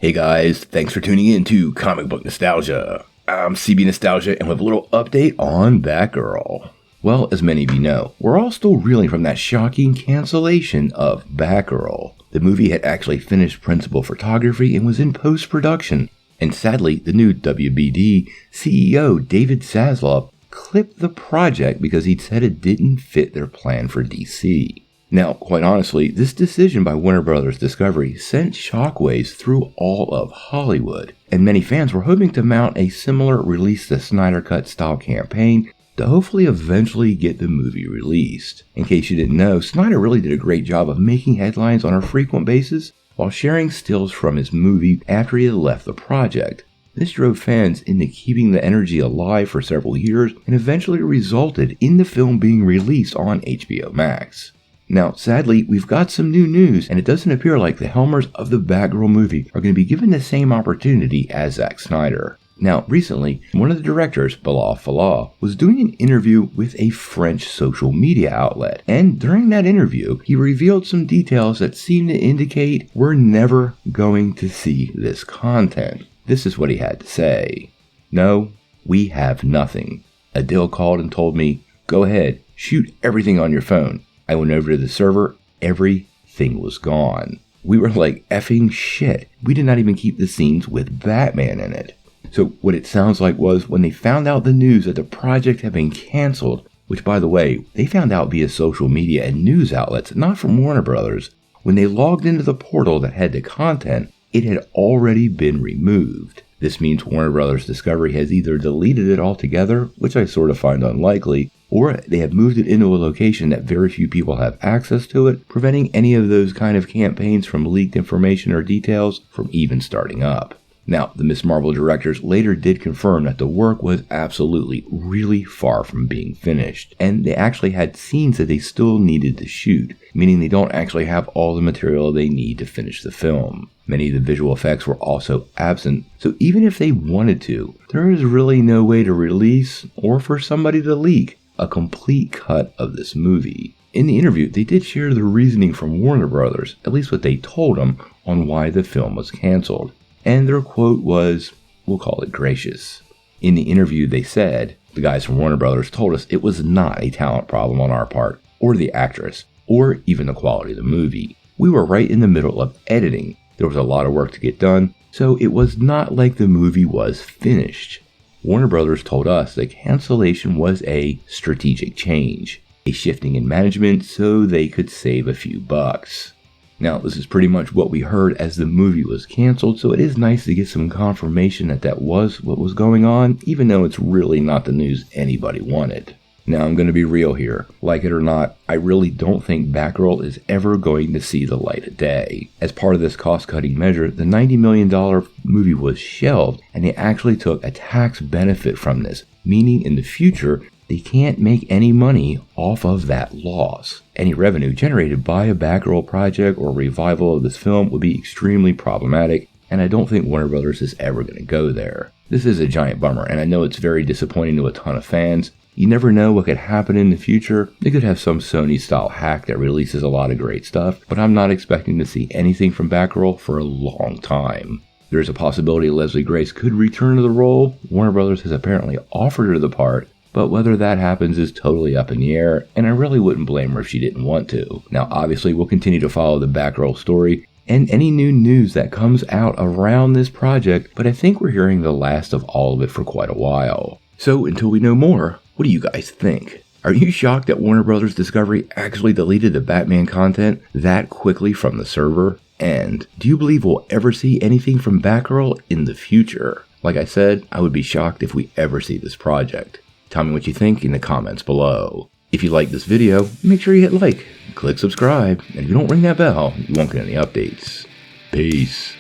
Hey guys, thanks for tuning in to Comic Book Nostalgia. I'm CB Nostalgia and we have a little update on Batgirl. Well, as many of you know, we're all still reeling from that shocking cancellation of Batgirl. The movie had actually finished principal photography and was in post-production, and sadly, the new WBD CEO David Zaslav clipped the project because he'd said it didn't fit their plan for DC. Now, quite honestly, this decision by Warner Bros. Discovery sent shockwaves through all of Hollywood, and many fans were hoping to mount a similar Release the Snyder Cut style campaign to hopefully eventually get the movie released. In case you didn't know, Snyder really did a great job of making headlines on a frequent basis while sharing stills from his movie after he had left the project. This drove fans into keeping the energy alive for several years and eventually resulted in the film being released on HBO Max. Now, sadly, we've got some new news, and it doesn't appear like the helmers of the Batgirl movie are going to be given the same opportunity as Zack Snyder. Now, recently, one of the directors, Bilal Fallah, was doing an interview with a French social media outlet, and during that interview, he revealed some details that seem to indicate we're never going to see this content. This is what he had to say. "No, we have nothing. Adil called and told me, go ahead, shoot everything on your phone. I went over to the server, everything was gone. We were like effing shit. We did not even keep the scenes with Batman in it." So what it sounds like was when they found out the news that the project had been canceled, which by the way, they found out via social media and news outlets, not from Warner Brothers, when they logged into the portal that had the content, it had already been removed. This means Warner Bros. Discovery has either deleted it altogether, which I sort of find unlikely, or they have moved it into a location that very few people have access to it, preventing any of those kind of campaigns from leaked information or details from even starting up. Now, the Ms. Marvel directors later did confirm that the work was absolutely really far from being finished, and they actually had scenes that they still needed to shoot, meaning they don't actually have all the material they need to finish the film. Many of the visual effects were also absent, so even if they wanted to, there is really no way to release, or for somebody to leak, a complete cut of this movie. In the interview, they did share the reasoning from Warner Brothers, at least what they told them, on why the film was canceled. And their quote was, we'll call it gracious. In the interview, they said, the guys from Warner Brothers told us it was not a talent problem on our part, or the actress, or even the quality of the movie. We were right in the middle of editing. There was a lot of work to get done, so it was not like the movie was finished. Warner Brothers told us that cancellation was a strategic change, a shifting in management so they could save a few bucks. Now, this is pretty much what we heard as the movie was canceled, so it is nice to get some confirmation that that was what was going on, even though it's really not the news anybody wanted. Now, I'm going to be real here. Like it or not, I really don't think Batgirl is ever going to see the light of day. As part of this cost-cutting measure, the $90 million movie was shelved, and they actually took a tax benefit from this, meaning in the future, they can't make any money off of that loss. Any revenue generated by a Batgirl project or revival of this film would be extremely problematic, and I don't think Warner Brothers is ever going to go there. This is a giant bummer, and I know it's very disappointing to a ton of fans. You never know what could happen in the future. They could have some Sony-style hack that releases a lot of great stuff, but I'm not expecting to see anything from Batgirl for a long time. There's a possibility Leslie Grace could return to the role. Warner Brothers has apparently offered her the part, but whether that happens is totally up in the air, and I really wouldn't blame her if she didn't want to. Now, obviously, we'll continue to follow the Batgirl story and any new news that comes out around this project, but I think we're hearing the last of all of it for quite a while. So, until we know more, what do you guys think? Are you shocked that Warner Bros. Discovery actually deleted the Batman content that quickly from the server? And do you believe we'll ever see anything from Batgirl in the future? Like I said, I would be shocked if we ever see this project. Tell me what you think in the comments below. If you like this video, make sure you hit like, click subscribe, and if you don't ring that bell, you won't get any updates. Peace.